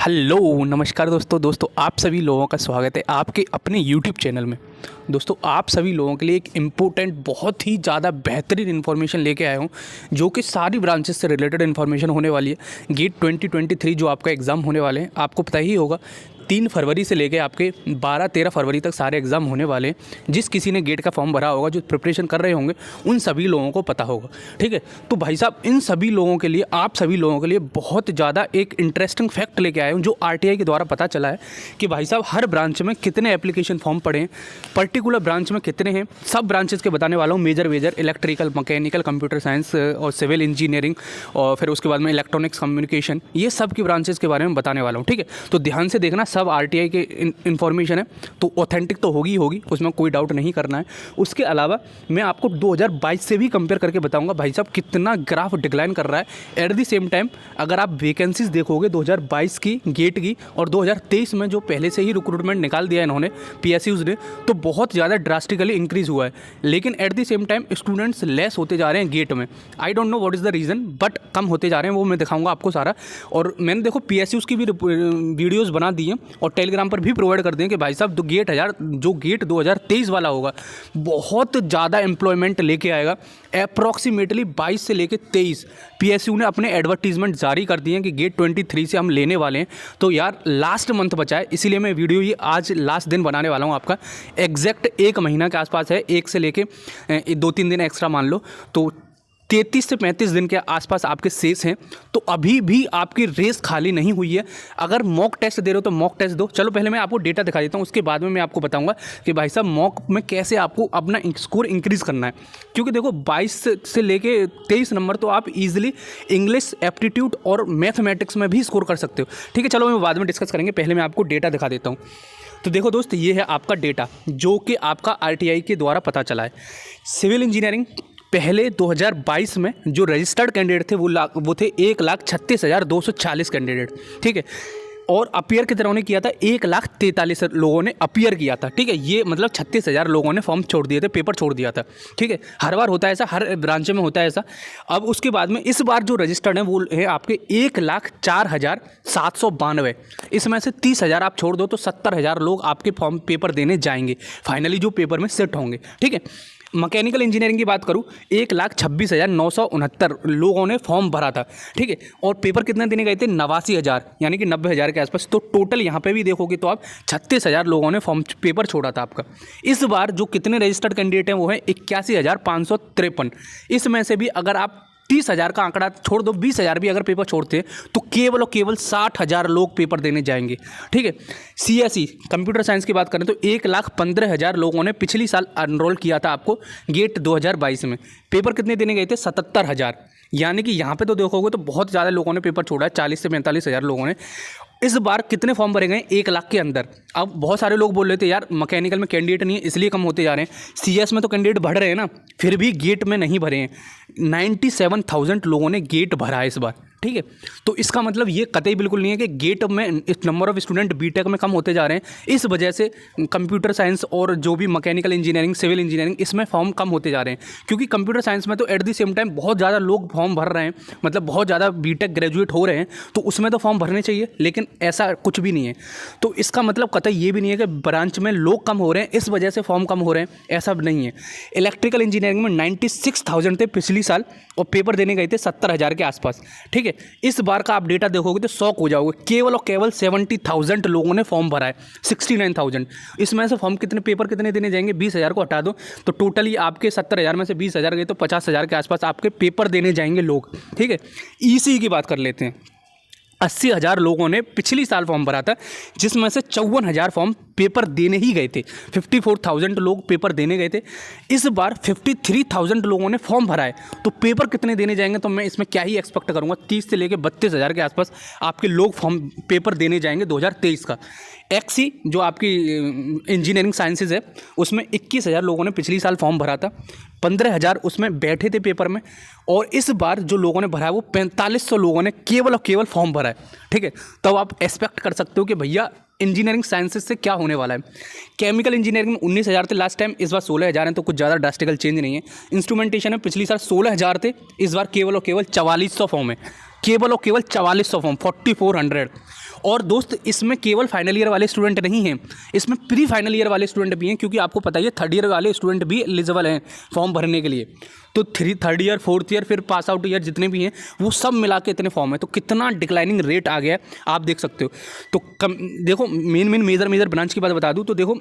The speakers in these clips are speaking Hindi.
हेलो नमस्कार दोस्तों आप सभी लोगों का स्वागत है आपके अपने यूट्यूब चैनल में। दोस्तों आप सभी लोगों के लिए एक इम्पोर्टेंट बहुत ही ज़्यादा बेहतरीन इन्फॉर्मेशन लेके आया हूँ, जो कि सारी ब्रांचेस से रिलेटेड इन्फॉर्मेशन होने वाली है। गेट 2023 जो आपका एग्ज़ाम होने वाले हैं, आपको पता ही होगा 3 फरवरी से लेके आपके 12-13 फरवरी तक सारे एग्ज़ाम होने वाले हैं। जिस किसी ने गेट का फॉर्म भरा होगा, जो प्रिपरेशन कर रहे होंगे, उन सभी लोगों को पता होगा। ठीक है, तो भाई साहब इन सभी लोगों के लिए, आप सभी लोगों के लिए बहुत ज़्यादा एक इंटरेस्टिंग फैक्ट लेके आया हूँ, जो आरटीआई के द्वारा पता चला है कि भाई साहब हर ब्रांच में कितने एप्लीकेशन फॉर्म पड़े हैं, पर्टिकुलर ब्रांच में कितने हैं, सब ब्रांचेस के बताने वाला हूँ। Major electrical, mechanical, computer science और सिविल इंजीनियरिंग, और फिर उसके बाद में इलेक्ट्रॉनिक्स, कम्युनिकेशन, ये सब की ब्रांचेस के बारे में बताने वाला हूँ। ठीक है, तो ध्यान से देखना, सब आरटीआई के इन्फॉर्मेशन है, तो ऑथेंटिक तो होगी ही होगी, उसमें कोई डाउट नहीं करना है। उसके अलावा मैं आपको 2022 से भी कंपेयर करके बताऊंगा भाई साहब कितना ग्राफ डिक्लाइन कर रहा है। एट द सेम टाइम अगर आप वैकेंसीज देखोगे 2022 की गेट की और 2023 में जो पहले से ही रिक्रूटमेंट निकाल दिया इन्होंने पीएसयूज ने, तो बहुत ज़्यादा ड्रास्टिकली इंक्रीज़ हुआ है। लेकिन at the same time students less होते जा रहे हैं गेट में। I don't know what is the reason, but कम होते जा रहे हैं, वो मैं दिखाऊंगा आपको सारा। और मैंने देखो पीएसयूज की भी वीडियोज़ बना दी हैं और टेलीग्राम पर भी प्रोवाइड कर दें कि भाई साहब जो गेट 2023 वाला होगा बहुत ज़्यादा एम्प्लॉयमेंट लेके आएगा। अप्रॉक्सीमेटली 22 से लेके 23 पीएसयू ने अपने एडवर्टीजमेंट जारी कर दिए हैं कि गेट 23 से हम लेने वाले हैं। तो यार लास्ट मंथ बचा है, इसीलिए मैं वीडियो ये आज लास्ट दिन बनाने वाला हूँ। आपका एग्जैक्ट 1 महीना के आसपास है, 1 से लेके 2-3 दिन एक्स्ट्रा मान लो, तो 33 से 35 दिन के आसपास आपके शेष हैं। तो अभी भी आपकी रेस खाली नहीं हुई है। अगर मॉक टेस्ट दे रहे हो तो मॉक टेस्ट दो। चलो पहले मैं आपको डेटा दिखा देता हूँ, उसके बाद में मैं आपको बताऊंगा कि भाई साहब मॉक में कैसे आपको अपना स्कोर इंक्रीज़ करना है। क्योंकि देखो 22 से लेके 23 नंबर तो आप इजीली इंग्लिश, एप्टीट्यूड और मैथमेटिक्स में भी स्कोर कर सकते हो। ठीक है, चलो मैं बाद में डिस्कस करेंगे, पहले मैं आपको डेटा दिखा देता हूँ। तो देखो दोस्त, ये है आपका डेटा जो कि आपका आरटीआई के द्वारा पता चला है। सिविल इंजीनियरिंग पहले 2022 में जो रजिस्टर्ड कैंडिडेट थे वो थे 1,36,240 कैंडिडेट। ठीक है, और अपियर कितनों ने किया था, 1,43,000 लोगों ने अपियर किया था। ठीक है, ये मतलब 36,000 लोगों ने फॉर्म छोड़ दिए थे, पेपर छोड़ दिया था। ठीक है, हर बार होता है ऐसा, हर ब्रांच में होता है ऐसा। अब उसके बाद में इस बार जो रजिस्टर्ड है वो है आपके 1,04,792। इसमें से 30,000 आप छोड़ दो तो 70,000 लोग आपके फॉर्म पेपर देने जाएंगे, फाइनली जो पेपर में सेट होंगे। ठीक है, मैकेनिकल इंजीनियरिंग की बात करूँ 1,26,969 लोगों ने फॉर्म भरा था। ठीक है, और पेपर कितने देने गए थे, 89,000, यानी कि 90,000 के आसपास। तो टोटल यहाँ पे भी देखोगे तो आप 36,000 लोगों ने फॉर्म पेपर छोड़ा था आपका। इस बार जो कितने रजिस्टर्ड कैंडिडेट हैं वो है 81,553। इसमें से भी अगर आप 30,000 का आंकड़ा छोड़ दो, 20,000 भी अगर पेपर छोड़ते हैं तो केवल और केवल 60,000 लोग पेपर देने जाएंगे। ठीक है, सीएसई कंप्यूटर साइंस की बात करें तो 1,15,000 लोगों ने पिछली साल एनरोल किया था आपको गेट 2022 में। पेपर कितने देने गए थे, 77,000। यानी कि यहाँ पे तो देखोगे तो बहुत ज़्यादा लोगों ने पेपर छोड़ा है, 40 से 45,000 लोगों ने। इस बार कितने फॉर्म भरे गए, 1 लाख के अंदर। अब बहुत सारे लोग बोल रहे थे यार मैकेनिकल में कैंडिडेट नहीं है इसलिए कम होते जा रहे हैं, सीएस में तो कैंडिडेट बढ़ रहे हैं ना, फिर भी गेट में नहीं भरे हैं। 97,000 लोगों ने गेट भरा है इस बार। ठीक है, तो इसका मतलब ये कतई बिल्कुल नहीं है कि गेट में नंबर ऑफ स्टूडेंट बीटेक में कम होते जा रहे हैं। इस वजह से कंप्यूटर साइंस और जो भी मैकेनिकल इंजीनियरिंग, सिविल इंजीनियरिंग, इसमें फॉर्म कम होते जा रहे हैं। क्योंकि कंप्यूटर साइंस में तो एट द सेम टाइम बहुत ज़्यादा लोग फॉर्म भर रहे हैं, मतलब बहुत ज़्यादा बीटेक ग्रेजुएट हो रहे हैं, तो उसमें तो फॉर्म भरने चाहिए, लेकिन ऐसा कुछ भी नहीं है। तो इसका मतलब कतई ये भी नहीं है कि ब्रांच में लोग कम हो रहे हैं इस वजह से फॉर्म कम हो रहे हैं, ऐसा नहीं है। इलेक्ट्रिकल इंजीनियरिंग में 96,000 थे पिछली साल और पेपर देने गए थे 70,000 के आसपास। ठीक है, इस बार का आप डेटा देखोगे तो शॉक हो जाओगे, केवल और केवल 70,000 लोगों ने फॉर्म भरा है, 69,000। इसमें से फॉर्म पेपर कितने देने जाएंगे, 20,000 को हटा दो तो टोटली आपके 70,000 में से 20,000 गए तो 50,000 के आसपास आपके पेपर देने जाएंगे लोग। ठीक है, ईसी की बात कर लेते हैं। 80,000 लोगों ने पिछली साल फॉर्म भरा था, जिसमें से 54,000 फॉर्म पेपर देने ही गए थे। 54,000 लोग पेपर देने गए थे। इस बार 53,000 लोगों ने फॉर्म भरा है, तो पेपर कितने देने जाएंगे, तो मैं इसमें क्या ही एक्सपेक्ट करूंगा, 30 से लेकर 32,000 के आसपास आपके लोग फॉर्म पेपर देने जाएंगे 2023 का। एक्सी जो आपकी इंजीनियरिंग साइंसेज है उसमें 21,000 लोगों ने पिछली साल फॉर्म भरा था, 15,000 उसमें बैठे थे पेपर में, और इस बार जो लोगों ने भरा है वो 4500 लोगों ने केवल और केवल फॉर्म भरा है। ठीक है, तब आप एक्सपेक्ट कर सकते हो कि भैया इंजीनियरिंग साइंसेज से क्या होने वाला है। केमिकल इंजीनियरिंग में 19,000 थे लास्ट टाइम, इस बार 16,000 हैं, तो कुछ ज़्यादा ड्रास्टिकल चेंज नहीं है। इंस्ट्रूमेंटेशन में पिछली साल 16,000 थे, इस बार केवल और केवल 4400 फॉर्म है। केवल और केवल 4400 फॉर्म, 4400। और दोस्त इसमें केवल फाइनल ईयर वाले स्टूडेंट नहीं हैं, इसमें प्री फाइनल ईयर वाले स्टूडेंट भी हैं, क्योंकि आपको पता ही है थर्ड ईयर वाले स्टूडेंट भी एलिजिबल हैं फॉर्म भरने के लिए। तो थर्ड ईयर, फोर्थ ईयर, फिर पास आउट ईयर जितने भी हैं वो सब मिला के इतने फॉर्म है। तो कितना डिक्लाइनिंग रेट आ गया है आप देख सकते हो। तो देखो मेन मेजर ब्रांच की बात बता दूँ तो देखो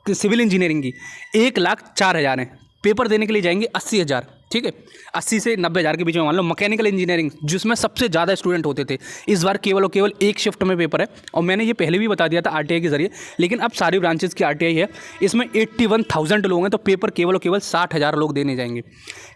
सिविल इंजीनियरिंग की 1,04,000 है, पेपर देने के लिए जाएंगे 80,000, ठीक है, 80 से 90,000 के बीच में मान लो। मैकेनिकल इंजीनियरिंग जिसमें सबसे ज़्यादा स्टूडेंट होते थे, इस बार केवल और केवल एक शिफ्ट में पेपर है, और मैंने ये पहले भी बता दिया था आरटीआई के जरिए, लेकिन अब सारी ब्रांचेस की आरटीआई है। इसमें 81,000 लोग हैं, तो पेपर केवल और केवल 60,000 लोग देने जाएंगे।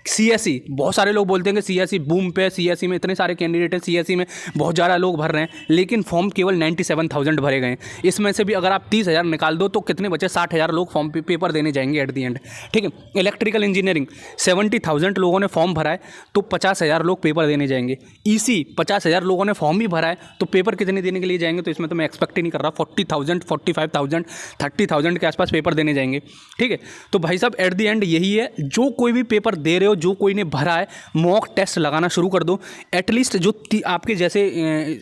सीएसई, बहुत सारे लोग बोलते हैं कि सीएसई बूम पे, सीएसई में इतने सारे कैंडिडेट हैं, सीएसई में बहुत ज़्यादा लोग भर रहे हैं, लेकिन फॉर्म केवल 97,000 भरे गए हैं। इसमें से भी अगर आप 30,000 निकाल दो तो कितने बचे? 60,000 लोग फॉर्म पेपर देने जाएंगे एट दी एंड, ठीक है। इलेक्ट्रिकल इंजीनियरिंग 70,000 लोगों ने फॉर्म भरा है, तो 50,000 लोग पेपर देने जाएंगे। ईसी 50,000 लोगों ने फॉर्म भी भरा है, तो पेपर कितने देने के लिए जाएंगे? तो इसमें तो मैं एक्सपेक्ट ही नहीं कर रहा, 40,000, 45,000, 30,000 के आसपास पेपर देने जाएंगे, ठीक है। तो भाई साहब एट दी एंड यही है, जो कोई भी पेपर दे रहे हो, जो कोई ने भरा है, मॉक टेस्ट लगाना शुरू कर दो। एटलीस्ट जो आपके जैसे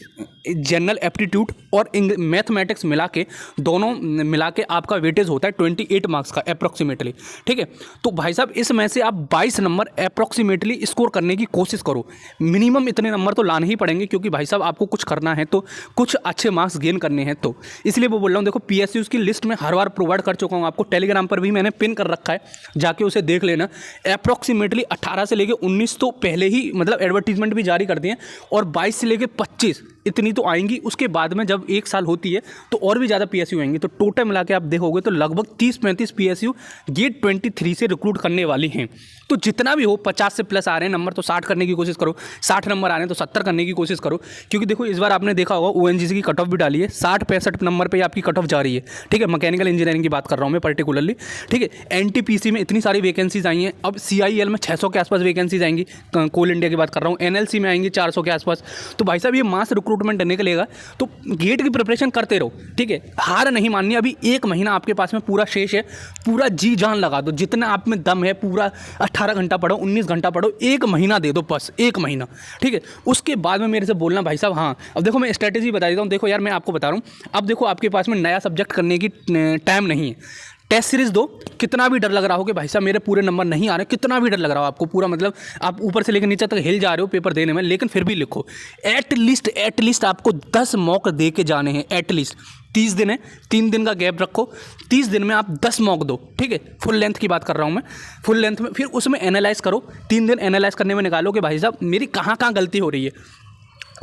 जनरल एप्टीट्यूड और मैथमेटिक्स मिला के, दोनों मिला के आपका वेटेज होता है 28 मार्क्स का अप्रॉक्सीमेटली, ठीक है। तो भाई साहब इसमें से आप 22 नंबर अप्रॉक्सीमेटली स्कोर करने की कोशिश करो। मिनिमम इतने नंबर तो लाने ही पड़ेंगे, क्योंकि भाई साहब आपको कुछ करना है, तो कुछ अच्छे मार्क्स गेन करने हैं, तो इसलिए वो बोल रहा हूँ। देखो पीएसयू की लिस्ट में हर बार प्रोवाइड कर चुका हूँ आपको, टेलीग्राम पर भी मैंने पिन कर रखा है, जाके उसे देख लेना। अप्रॉक्सीमेटली 18 से लेकर 19 तो पहले ही मतलब एडवर्टीजमेंट भी जारी कर दिए, और 22 से लेकर 25 इतनी तो आएंगी। उसके बाद में जब एक साल होती है तो और भी ज़्यादा पीएसयू आएंगी। तो टोटल मिला के आप देखोगे तो लगभग 30-35 पीएसयू गेट 23 से रिक्रूट करने वाली हैं। तो जितना भी हो, 50 से प्लस आ रहे हैं नंबर तो 60 करने की कोशिश करो, 60 नंबर आ रहे हैं तो 70 करने की कोशिश करो। क्योंकि देखो इस बार आपने देखा होगा ओएनजीसी की कट ऑफ भी डाली है, 60-65 नंबर पर आपकी कट ऑफ जा रही है, ठीक है। मैकेनिकल इंजीनियरिंग की बात कर रहा हूँ मैं पर्टिकुलरली, ठीक है। एनटीपीसी में इतनी सारी वैकेंसीज आई हैं, अब सीआईएल में 600 के आसपास वैकेंसीज आएंगी, कोल इंडिया की बात कर रहा हूँ, एनएलसी में आएंगी 400 के आसपास। तो भाई साहब ये मास रिक्रूटमेंट निकलेगा, तो गेट की प्रिपरेशन करते रहो, ठीक है। हार नहीं माननी, अभी 1 महीना आपके पास में पूरा शेष है, पूरा जी जान लगा दो, जितना आप में दम है, पूरा 18 घंटा पढ़ो, 19 घंटा पढ़ो, 1 महीना दे दो बस, 1 महीना, ठीक है। उसके बाद में मेरे से बोलना भाई साहब हाँ। अब देखो मैं स्ट्रेटेजी बता देता हूँ, देखो यार मैं आपको बता रहा हूँ, अब देखो आपके पास में नया सब्जेक्ट करने की टाइम नहीं है। टेस्ट सीरीज दो, कितना भी डर लग रहा हो कि भाई साहब मेरे पूरे नंबर नहीं आ रहे, कितना भी डर लग रहा हो आपको, पूरा मतलब आप ऊपर से लेकर नीचे तक हिल जा रहे हो पेपर देने में, लेकिन फिर भी लिखो। एटलीस्ट आपको 10 मॉक दे के जाने हैं, एटलीस्ट 30 दिन है, 3 दिन का गैप रखो, 30 दिन में आप 10 मॉक दो, ठीक है। फुल लेंथ की बात कर रहा हूँ मैं, फुल लेंथ में फिर उसमें एनालाइज करो, 3 दिन एनालाइज करने में निकालो कि भाई साहब मेरी कहाँ गलती हो रही है,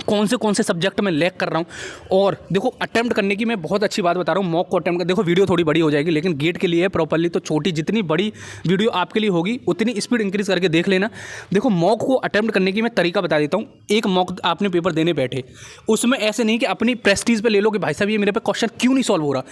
कौन से सब्जेक्ट में लैग कर रहा हूँ। और देखो अटेम्प्ट करने की मैं बहुत अच्छी बात बता रहा हूँ, मॉक को अटेम्प्ट कर, देखो वीडियो थोड़ी बड़ी हो जाएगी, लेकिन गेट के लिए है प्रॉपर्ली, तो छोटी जितनी बड़ी वीडियो आपके लिए होगी उतनी स्पीड इंक्रीज करके देख लेना। देखो मॉक को अटेम्प्ट करने की मैं तरीका बता देता हूँ। एक मॉक आपने पेपर देने बैठे, उसमें ऐसे नहीं कि अपनी प्रेस्टीज पे ले लो कि भाई साहब ये मेरे पे क्वेश्चन क्यों नहीं सॉल्व हो रहा।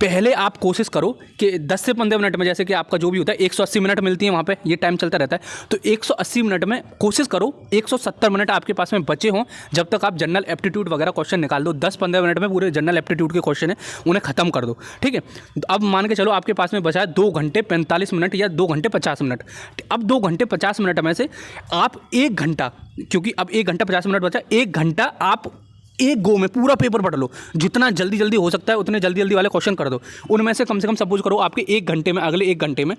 पहले आप कोशिश करो कि 10 से 15 मिनट में, जैसे कि आपका जो भी होता है 180 मिनट मिलती है वहाँ पे, ये टाइम चलता रहता है, तो 180 मिनट में कोशिश करो 170 मिनट आपके पास में बचे हों, जब तक आप जनरल एप्टीट्यूड वगैरह क्वेश्चन निकाल दो। 10-15 मिनट में पूरे जनरल एप्टीट्यूड के क्वेश्चन है उन्हें खत्म कर दो, ठीक है। अब मान के चलो आपके पास में बचा है 2 घंटे 45 मिनट या 2 घंटे 50 मिनट। अब 2 घंटे 50 मिनट में से आप 1 घंटा, क्योंकि अब 1 घंटा 50 मिनट बचा, 1 घंटा आप एक गो में पूरा पेपर पढ़ लो, जितना जल्दी हो सकता है उतने जल्दी वाले क्वेश्चन कर दो। उनमें से कम सपोज करो आपके 1 घंटे में, अगले 1 घंटे में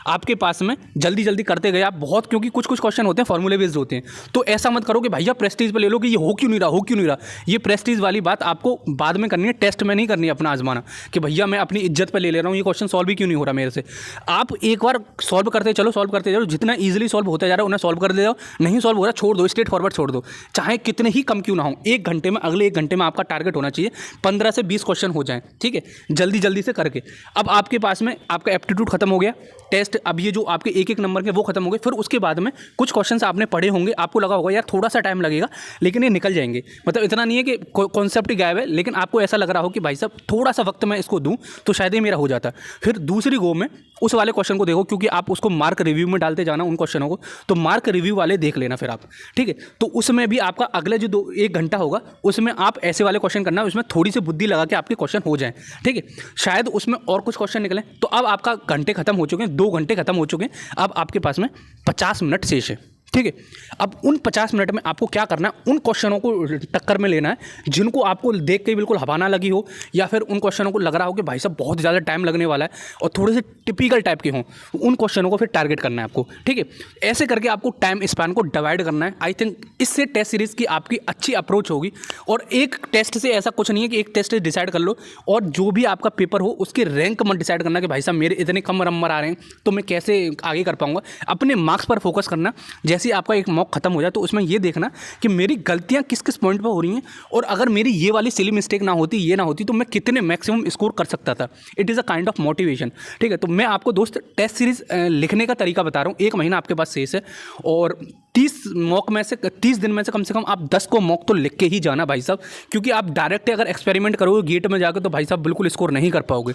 आपके पास में जल्दी करते गए आप बहुत, क्योंकि कुछ क्वेश्चन होते हैं फॉर्मूले बेस्ड होते हैं। तो ऐसा मत करो कि भैया प्रेस्टीज पे ले लो कि ये हो क्यों नहीं रहा। ये प्रेस्टीज वाली बात आपको बाद में करनी है, टेस्ट में नहीं करनी है अपना आजमाना कि भैया मैं अपनी इज्जत पर ले रहा हूँ, ये क्वेश्चन सॉल्व भी क्यों नहीं हो रहा मेरे से। आप एक बार सॉल्व करते चलो, जितना ईजिली सॉल्व होता जा रहा है उन्हें सॉल्व कर दे जाओ, नहीं सॉल्व हो रहा छोड़ दो, स्ट्रेट फॉरवर्ड छोड़ दो, चाहे कितने ही कम क्यों ना हो। 1 घंटे में, अगले 1 घंटे में आपका टारगेट होना चाहिए 15 से 20 क्वेश्चन हो जाएं, ठीक है, जल्दी से करके। अब आपके पास में आपका एप्टीट्यूड खत्म हो गया, टेस्ट, अब ये जो आपके 1-1 नंबर के वो खत्म हो गए। फिर उसके बाद में कुछ क्वेश्चंस आपने पढ़े होंगे, आपको लगा होगा यार थोड़ा सा टाइम लगेगा, लेकिन ये निकल जाएंगे, मतलब इतना नहीं है कि कॉन्सेप्ट ही गायब है, लेकिन आपको ऐसा लग रहा हो कि भाई साहब थोड़ा सा वक्त मैं इसको दूं तो शायद ये मेरा हो जाता। फिर दूसरी गो में उस वाले क्वेश्चन को देखो, क्योंकि आप उसको मार्क रिव्यू में डालते जाना उन क्वेश्चनों को, तो मार्क रिव्यू वाले देख लेना फिर आप, ठीक है। तो उसमें भी आपका अगले जो 1 घंटा होगा उसमें आप ऐसे वाले क्वेश्चन करना, उसमें थोड़ी सी बुद्धि लगा के आपके क्वेश्चन हो जाएं, ठीक है। शायद उसमें और कुछ क्वेश्चन निकलें। तो अब आपका घंटे खत्म हो चुके हैं, 2 घंटे खत्म हो चुके हैं, अब आपके पास में 50 मिनट शेष है, ठीक है। अब उन 50 मिनट में आपको क्या करना है, उन क्वेश्चनों को टक्कर में लेना है जिनको आपको देख के बिल्कुल हवा ना लगी हो, या फिर उन क्वेश्चनों को लग रहा हो कि भाई साहब बहुत ज़्यादा टाइम लगने वाला है और थोड़े से टिपिकल टाइप के हों, उन क्वेश्चनों को फिर टारगेट करना है आपको। ठीक है, ऐसे करके आपको टाइम स्पैन को डिवाइड करना है। आई थिंक इससे टेस्ट सीरीज़ की आपकी अच्छी अप्रोच होगी। और एक टेस्ट से ऐसा कुछ नहीं है कि एक टेस्ट डिसाइड कर लो और जो भी आपका पेपर हो उसके रैंक मत डिसाइड करना कि भाई साहब मेरे इतने कम नंबर आ रहे हैं तो मैं कैसे आगे कर पाऊंगा। अपने मार्क्स पर फोकस करना। जैसे ही आपका एक मॉक खत्म हो जाए तो उसमें ये देखना कि मेरी गलतियां किस किस पॉइंट पर हो रही हैं, और अगर मेरी ये वाली सिली मिस्टेक ना होती, ये ना होती, तो मैं कितने मैक्सिमम स्कोर कर सकता था। It is a kind of motivation. ठीक है, तो मैं आपको दोस्त टेस्ट सीरीज लिखने का तरीका बता रहा हूँ। 1 महीना आपके पास शेष है और 30 मॉक में से 30 दिन में से कम आप 10 को मॉक तो लिख के ही जाना भाई साहब, क्योंकि आप डायरेक्ट अगर एक्सपेरिमेंट करोगे गेट में जाकर तो भाई साहब बिल्कुल स्कोर नहीं कर पाओगे।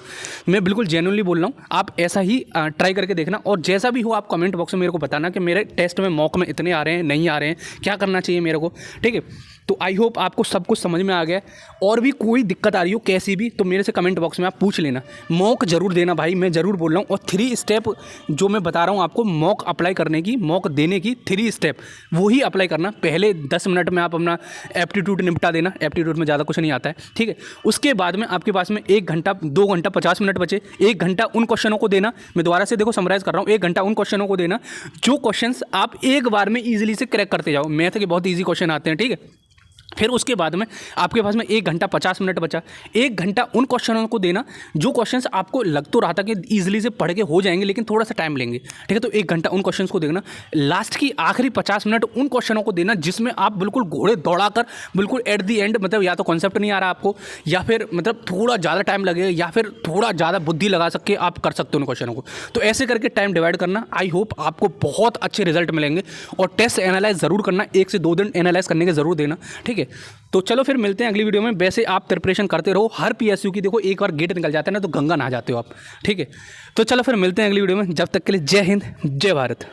मैं बिल्कुल जेन्युइनली बोल रहा हूँ, आप ऐसा ही ट्राई करके देखना। और जैसा भी हो आप कमेंट बॉक्स में मेरे को बताना कि मेरे टेस्ट में मॉक में इतने आ रहे हैं, नहीं आ रहे हैं, क्या करना चाहिए मेरे को। ठीक है, तो आई होप आपको सब कुछ समझ में आ गया। और भी कोई दिक्कत आ रही हो कैसी भी तो मेरे से कमेंट बॉक्स में आप पूछ लेना। मॉक जरूर देना भाई, मैं ज़रूर बोल रहा हूँ। और 3 स्टेप जो मैं बता रहा हूँ आपको मॉक अप्लाई करने की, मॉक देने की 3 स्टेप, वही अप्लाई करना। पहले 10 मिनट में आप अपना एप्टीट्यूड निपटा देना, एप्टीट्यूड में ज़्यादा कुछ नहीं आता है। ठीक है, उसके बाद में आपके पास में 1 घंटा 2 घंटा 50 मिनट बचे। 1 घंटा उन क्वेश्चनों को देना, मैं दोबारा से देखो समराइज़ कर रहा हूँ, 1 घंटा उन क्वेश्चनों को देना जो क्वेश्चंस आप एक बार में ईजिली से क्रैक करते जाओ। मैथ के बहुत ईजी क्वेश्चन आते हैं। ठीक है, फिर उसके बाद में आपके पास में 1 घंटा 50 मिनट बचा। 1 घंटा उन क्वेश्चनों को देना जो क्वेश्चंस आपको लग तो रहा था कि ईजिली से पढ़ के हो जाएंगे लेकिन थोड़ा सा टाइम लेंगे। ठीक है, तो 1 घंटा उन क्वेश्चंस को देखना। लास्ट की आखिरी 50 मिनट उन क्वेश्चनों को देना जिसमें आप बिल्कुल घोड़े दौड़ाकर बिल्कुल एट दी एंड, मतलब या तो कॉन्सेप्ट नहीं आ रहा आपको, या फिर मतलब थोड़ा ज़्यादा टाइम लगे, या फिर थोड़ा ज़्यादा बुद्धि लगा सके आप कर सकते हो उन क्वेश्चनों को। तो ऐसे करके टाइम डिवाइड करना। आई होप आपको बहुत अच्छे रिजल्ट मिलेंगे। और टेस्ट एनालाइज ज़रूर करना, 1 से 2 दिन एनालाइज करने के ज़रूर देना। ठीक है, तो चलो फिर मिलते हैं अगली वीडियो में। वैसे आप प्रिपरेशन करते रहो, हर पीएसयू की देखो एक बार गेट निकल जाता है ना तो गंगा नहा जाते हो आप। ठीक है, तो चलो फिर मिलते हैं अगली वीडियो में। जब तक के लिए जय हिंद, जय भारत।